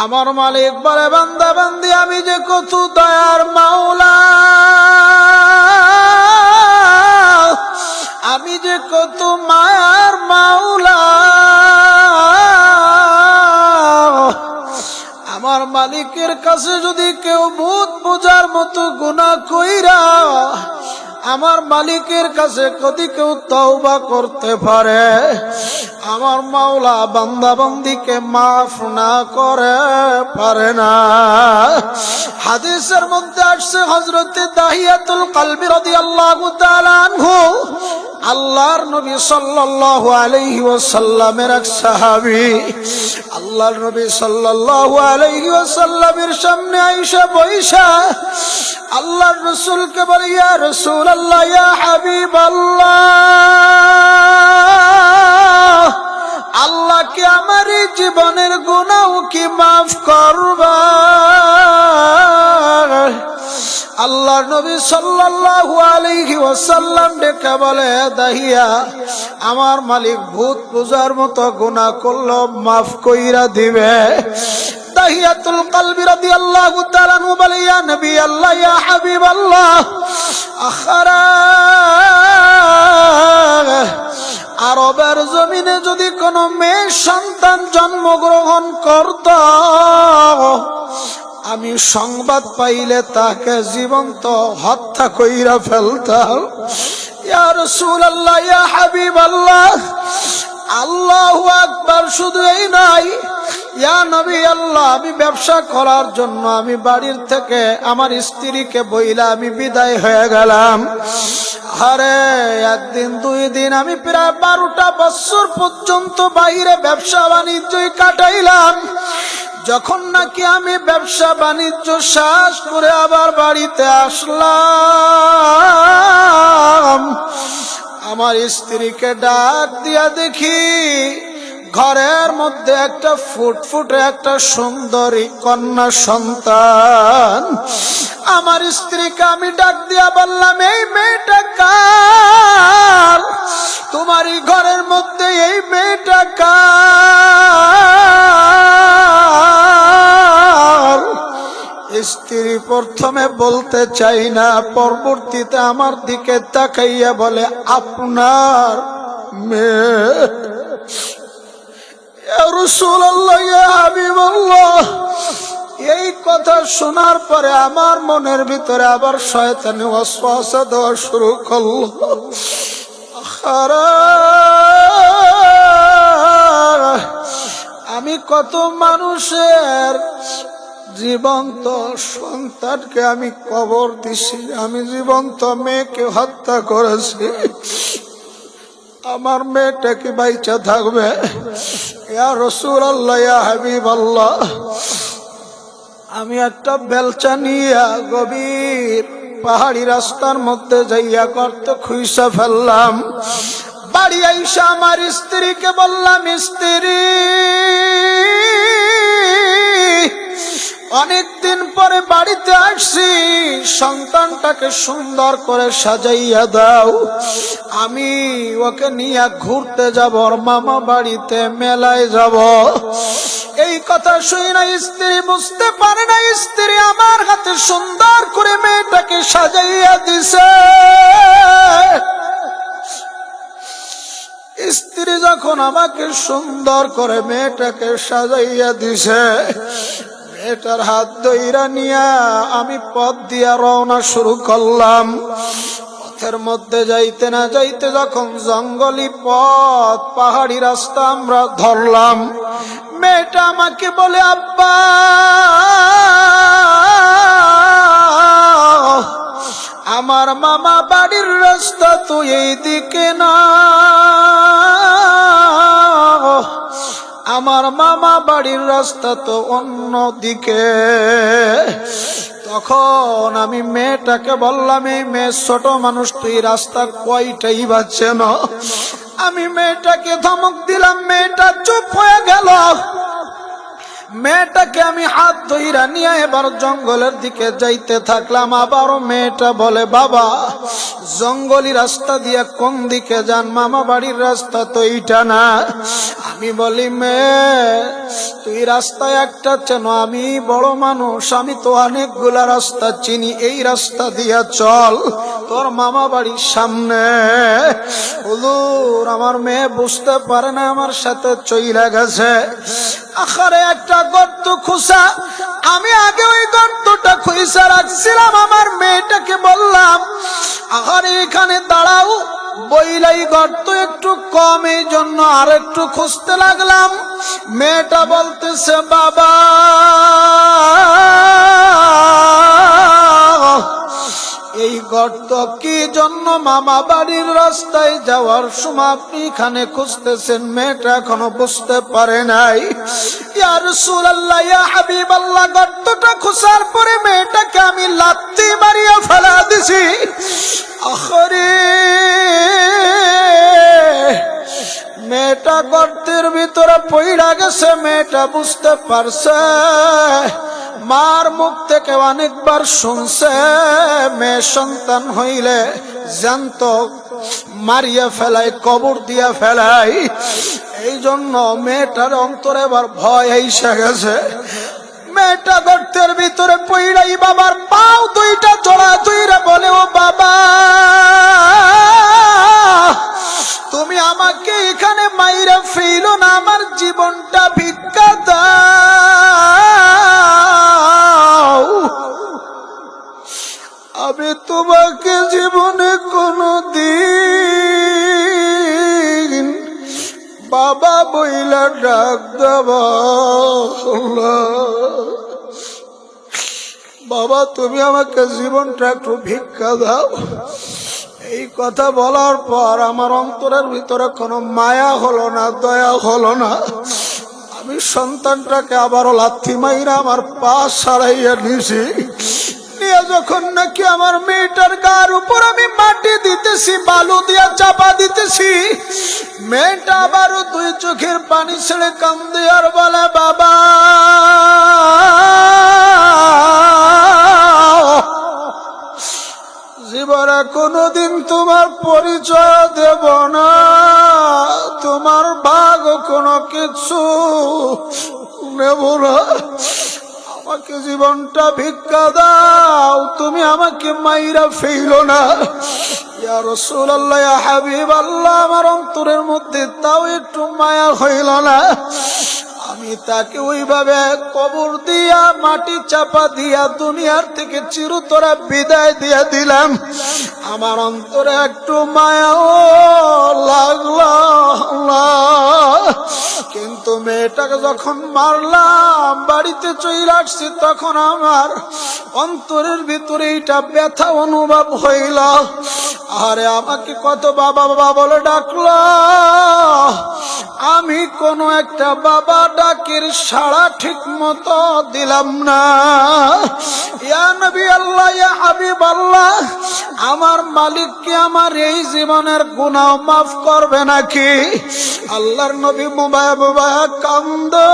আমার মালিক বলে, বান্দা বান্দি আমি যে কত দয়ার মাওলা, আমি যে কত মায়ার মাওলা। আমার মালিকের কাছে যদি কেউ ভূত বোঝার মতো গুনাহ কইরা আমার মালিকের কাছে যদি কেউ তওবা করতে পারে, আমার মাওলা বান্দা বান্দিকে মাফ না করে পারে না। হাদিসের মধ্যে আসছে, হযরতে দাহিয়াতুল কলবি রাদিয়াল্লাহু তাআলা আনহু আল্লাহর নবী সাল্লাল্লাহু আলাইহি ওয়াসাল্লামের এক সাহাবী আল্লাহর নবী সাল্লাল্লাহু আলাইহি ওয়াসাল্লামের সামনে আয়েশা বইসা আল্লাহর রাসূলকে বলে, ইয়া রাসূলুল্লাহ, ইয়া হাবিবাল্লাহ, আল্লাহ কি আমার এই জীবনের গুনাহ কি মাফ করবা? আল্লাহর নবী সাল্লাল্লাহু আলাইহি ওয়াসাল্লাম ডেকে বলে, দাহিয়া, আমার মালিক ভূত পূজার মতো গুনাহ করলো মাফ কইরা দিবে। দাহিয়াতুল কলবি রাদিয়াল্লাহু তাআলা আনহু বলে, ইয়া নবী আল্লাহ, ইয়া হাবিব আল্লাহ, আখারা আরবের জমিনে যদি কোনো মেয়ে সন্তান জন্মগ্রহণ করত, আমি সংবাদ পাইলে তাকে জীবন্ত হত্যা কইরা ফেলতাম। ইয়া রাসূলুল্লাহ, ইয়া হাবিবাল্লাহ, আল্লাহু আকবার। শুধু এই নয়, ইয়া নবী আল্লাহ, আমি ব্যবসা করার জন্য আমি বাড়ির থেকে আমার স্ত্রীকে বইলা আমি বিদায় হয়ে গেলাম। আরে একদিন দুই দিন আমি প্রায় 12টা বছর পর্যন্ত বাইরে ব্যবসা বাণিজ্যই কাটাইলাম। যখন নাকি আমি ব্যবসা বাণিজ্য শেষ করে আবার বাড়িতে আসলাম, আমার স্ত্রীকে ডাক দিয়া দেখি ঘরের মধ্যে একটা ফুটফুটে একটা সুন্দরী কন্যা সন্তান। আমার স্ত্রীকে আমি ডাক দিয়া বললাম, এই মেয়েটা কার? তোমারই ঘরের মধ্যে এই মেয়েটা কার? স্ত্রী প্রথমে বলতে চাই না, পরবর্তীতে আমার দিকে তাকাইয়া বলে, আপনার মেয়ে। ইয়া রাসূলুল্লাহ, ইয়া হাবিবাল্লাহ, এই কথা শোনার পরে আমার মনের ভিতরে আবার শয়তানি ওয়াসওয়াসা দেওয়া শুরু করলো। আমি কত মানুষের জীবন্ত সন্তানকে আমি কবর দিছি, আমি জীবন্ত মেয়েকে হত্যা করেছি, আমার মেয়েটা কি বাইচা থাকবে? ইয়া রাসূলুল্লাহ, ইয়া হাবিবাল্লাহ, আমি একটা বেলচা নিয়ে গভীর পাহাড়ি রাস্তার মধ্যে যাইয়া গর্ত খুইসা ফেললাম। বাড়ি আইসা আমার স্ত্রীকে বললাম, স্ত্রী, অনেকদিন পরে বাড়িতে আসছি, সন্তানটাকে সুন্দর করে সাজাইয়া দাও, আমি ওকে নিয়ে ঘুরতে যাব, ওর মামা বাড়িতে মেলায় যাব। এই কথা শুনে না স্ত্রী বুঝতে পারে না, স্ত্রী আমার হাতে সুন্দর করে মেয়েটাকে সাজাইয়া দিছে। স্ত্রী যখন আমাকে সুন্দর করে মেয়েটাকে সাজাইয়া দিছে, মেয়েটার হাত ধইরা নিয়া আমি পথ দিয়া রওনা শুরু করলাম। পথের মধ্যে যাইতে না যাইতে যখন জঙ্গলি পথ, পাহাড়ি রাস্তা আমরা ধরলাম, মেয়েটা আমাকে বলে, আব্বা, আমার মামা বাড়ির রাস্তা তো এই দিকে না, আমার মামা বাড়ির রাস্তা তো অন্য দিকে। তখন আমি মেয়েটাকে বললাম, এই মেয়ে ছোট মানুষ, তুই রাস্তা কয়টাই বাজছে না। আমি মেয়েটাকে ধমক দিলাম, মেয়েটা চুপ হয়ে গেল। মেয়েটাকে আমি হাত ধইরা নিয়ে এবার জঙ্গলের দিকে যাইতে থাকলাম। আবারও মেয়েটা বলে, বাবা জঙ্গলি রাস্তা দিয়ে কোন দিকে যান? মামা বাড়ির রাস্তা তো এইটা না। আমি বলি, মেয়ে তুই রাস্তায় একটা চেন, আমি বড় মানুষ, আমি তো অনেকগুলা রাস্তা চিনি, এই রাস্তা দিয়া চল, তোর মামা বাড়ির সামনে। হুজুর আমার মেয়ে বুঝতে পারে না আমার সাথে চইলা গেছে। আখারে একটা গর্ত খুঁজা, আমি আগে ওই গর্তটা খুঁজা রাখছিলাম। আমার মেয়েটাকে বললাম, আখারে এখানে দাঁড়াও, বইলাই গর্ত একটু কম, এই জন্য আর একটু খুঁজতে লাগলাম। মেয়েটা বলতেছে, বাবা এই গর্ত কি জন্য মামা বাড়ির রাস্তায় যাওয়ার সময় আপনি এখানে খুঁজতেছেন? মেয়েটা এখনো বুঝতে পারে নাই। ইয়া রাসূলুল্লাহ, ইয়া হাবিবাল্লাহ, গর্তটা খোঁজার পরে মেয়েটাকে আমি লাথি মারিয়া ফেলা দিছি। আখরে মেয়েটা গর্তের ভিতরে পইড়া গেছে। মেয়েটা বুঝতে পারছে, মার মুখ থেকে অনেকবার শুনছে মেয়ে সন্তান হইলে জানত মারিয়া ফেলাই, কবর দিয়া ফেলাই। এই জন্য মেয়েটার অন্তরে এবার ভয় এসে গেছে। মেয়েটা গর্তের ভিতরে পইড়াই বাবার পাও দুইটা জোড়া দুইরা বলে, ও বাবা তুমি আমাকে এখানে মাইরা ফেলো না, আমার জীবনটা ভিক্ষা দাও। আমি তোমাকে জীবনে কোনদিন বাবা বইলা ডাক দেব। বাবা তুমি আমাকে জীবনটা একটু ভিক্ষা দাও। এই কথা বলার পর আমার অন্তরের ভিতরে কোনো মায়া হলো না, দয়া হলো না। আমি সন্তানটাকে আবারও লাথি মাইরা আমার পা সারাইয়া নিছি। নিয়ে যখন নাকি আমার মেয়েটার গার উপর আমি মাটি দিতেছি, বালু দিয়া চাপা দিতেছি, মেয়েটা আবারও দুই চোখের পানি ছেড়ে কান্দে আর বলে, বাবা জীবনে কোনদিন তোমার পরিচয় দেব না, তোমার ভাগ কোনো কিছু নেব না, আমাকে জীবনটা ভিক্ষা দাও, তুমি আমাকে মাইরা ফেলো না। ইয়া রাসূলুল্লাহ, ইয়া হাবিবাল্লাহ, আমার অন্তরের মধ্যে তাও একটু মায়া হইল না। আমি তাকে ওইভাবে কবর দিয়া মাটি চাপা দিয়া দুনিয়ার থেকে চিরতরে বিদায় দিয়ে দিলাম। আমার অন্তরে একটু মায়াও লাগলো না। কিন্তু মেয়েটাকে যখন মারলাম, বাড়িতে চলে আসছি, তখন আমার অন্তরের ভিতরে এইটা ব্যথা অনুভব হইল। আরে আমাকে কত বাবা বাবা বলে ডাকলো, আমি কোন একটা বাবা ডাকের সাড়া ঠিক মতো দিলাম না। ইয়া নবী আল্লাহ, ইয়া হাবিব আল্লাহ, আমার মালিক কি আমার এই জীবনের গুনাহ মাফ করবে নাকি? আল্লাহর নবী মুবায়া মুবায়া কান্দে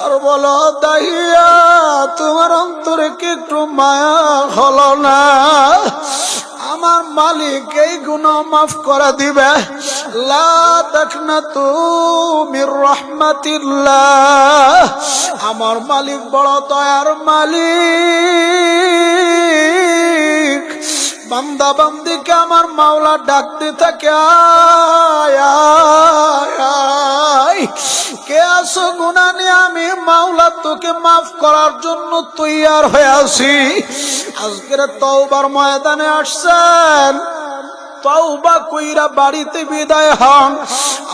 আর বলো, দাহিয়া তোমার অন্তরে কি একটু মায়া হলো না? আমার মালিক এই গুনাহ মাফ করে দিবে। লা তাকনাতু মির রাহমাতিল্লাহ, আমার মালিক বড় দয়ার মালিক। বান্দা বান্দিকে আমার মাওলা ডাকতে থাকে, আয় আয় আয়, কে আসো গুনাহ নিয়ে? আমি মাওলা তোকে মাফ করার জন্য তৈয়ার হয়ে আছি। আজকের তওবার ময়দানে আসছেন, তওবা কইরা বাড়িতে বিদায় হন।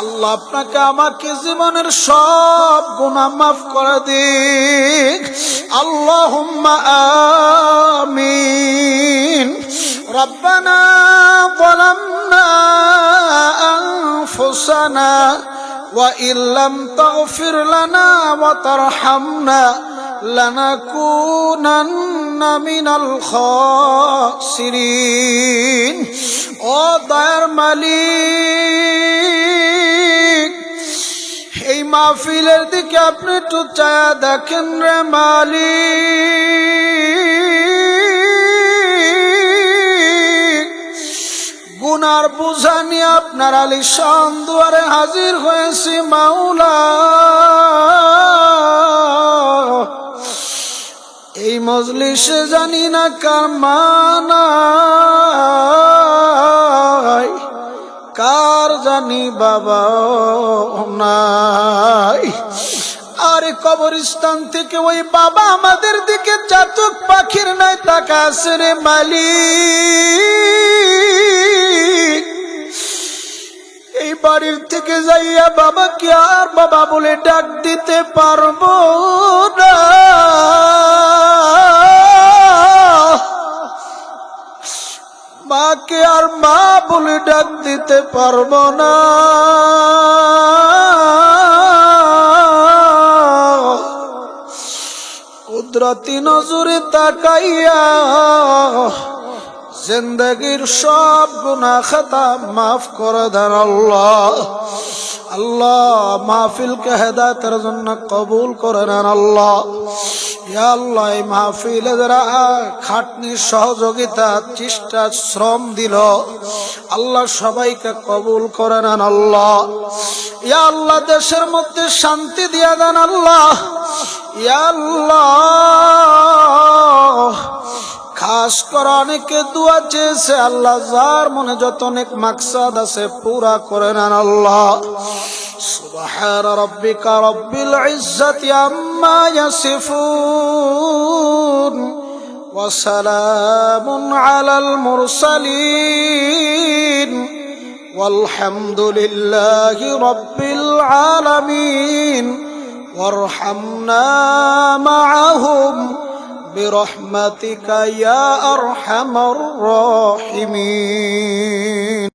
আল্লাহ আপনাকে আমাকে জীবনের সব গুনাহ মাফ করে দিক। আল্লাহুম্মা আমিন। রব্বানা যালামনা আনফুসানা ওয়া ইল্লাম তাগফির লানা ওয়া তারহামনা লানাকুনান্না মিনাল খাসিরিন। ও দয়ার মালিক, এই মাহফিলের দিকে আপনি একটু চায়া দেখেন রে মালিক। গুনার বোঝা নিয়ে আপনার আলিশান দুয়ারে হাজির হয়েছি মাওলা। এই মজলিসে জানি না কার মানাই, কার জানি বাবা নাই। আর কবরস্থান থেকে ওই বাবা আমাদের দিকে চাতক পাখির নাই তাকাছে রে মালিক। এই বাড়ির থেকে যাইয়া বাবা কি আর বাবা বলে ডাক দিতে পারবো না। মাকে আর মা বলে ডাক দিতে পারবো না। কুদরতি নজরে তাকাইয়া জিন্দগির সব গুনাহ খাতা মাফ করে দেন আল্লাহ। আল্লাহ মাহফিলকে হেদায়েতের জন্য কবুল করে নেন আল্লাহ। ইয়া আল্লাহ এই মাহফিলে যারা খাটনি সহযোগিতা চেষ্টা শ্রম দিল আল্লাহ সবাইকে কবুল করে নেন আল্লাহ। ইয়া আল্লাহ দেশের মধ্যে শান্তি দিয়া দেন আল্লাহ। ইয়া আল্লাহ খাস করে অনেকে দোয়া চেয়েছে আল্লাহ, যার মনে যত অনেক মাকসাদ আছে পুরা করে নেন আল্লাহ। সুবহান রাব্বিকা রাব্বিল ইজ্জাতি আম্মা ইয়াসিফুন ওয়া সালামুন আলাল মুরসালিন ওয়ালহামদুলিল্লাহি রাব্বিল আলামিন। ওয়ারহামনা মাআহুম برحمتك يا أرحم الراحمين।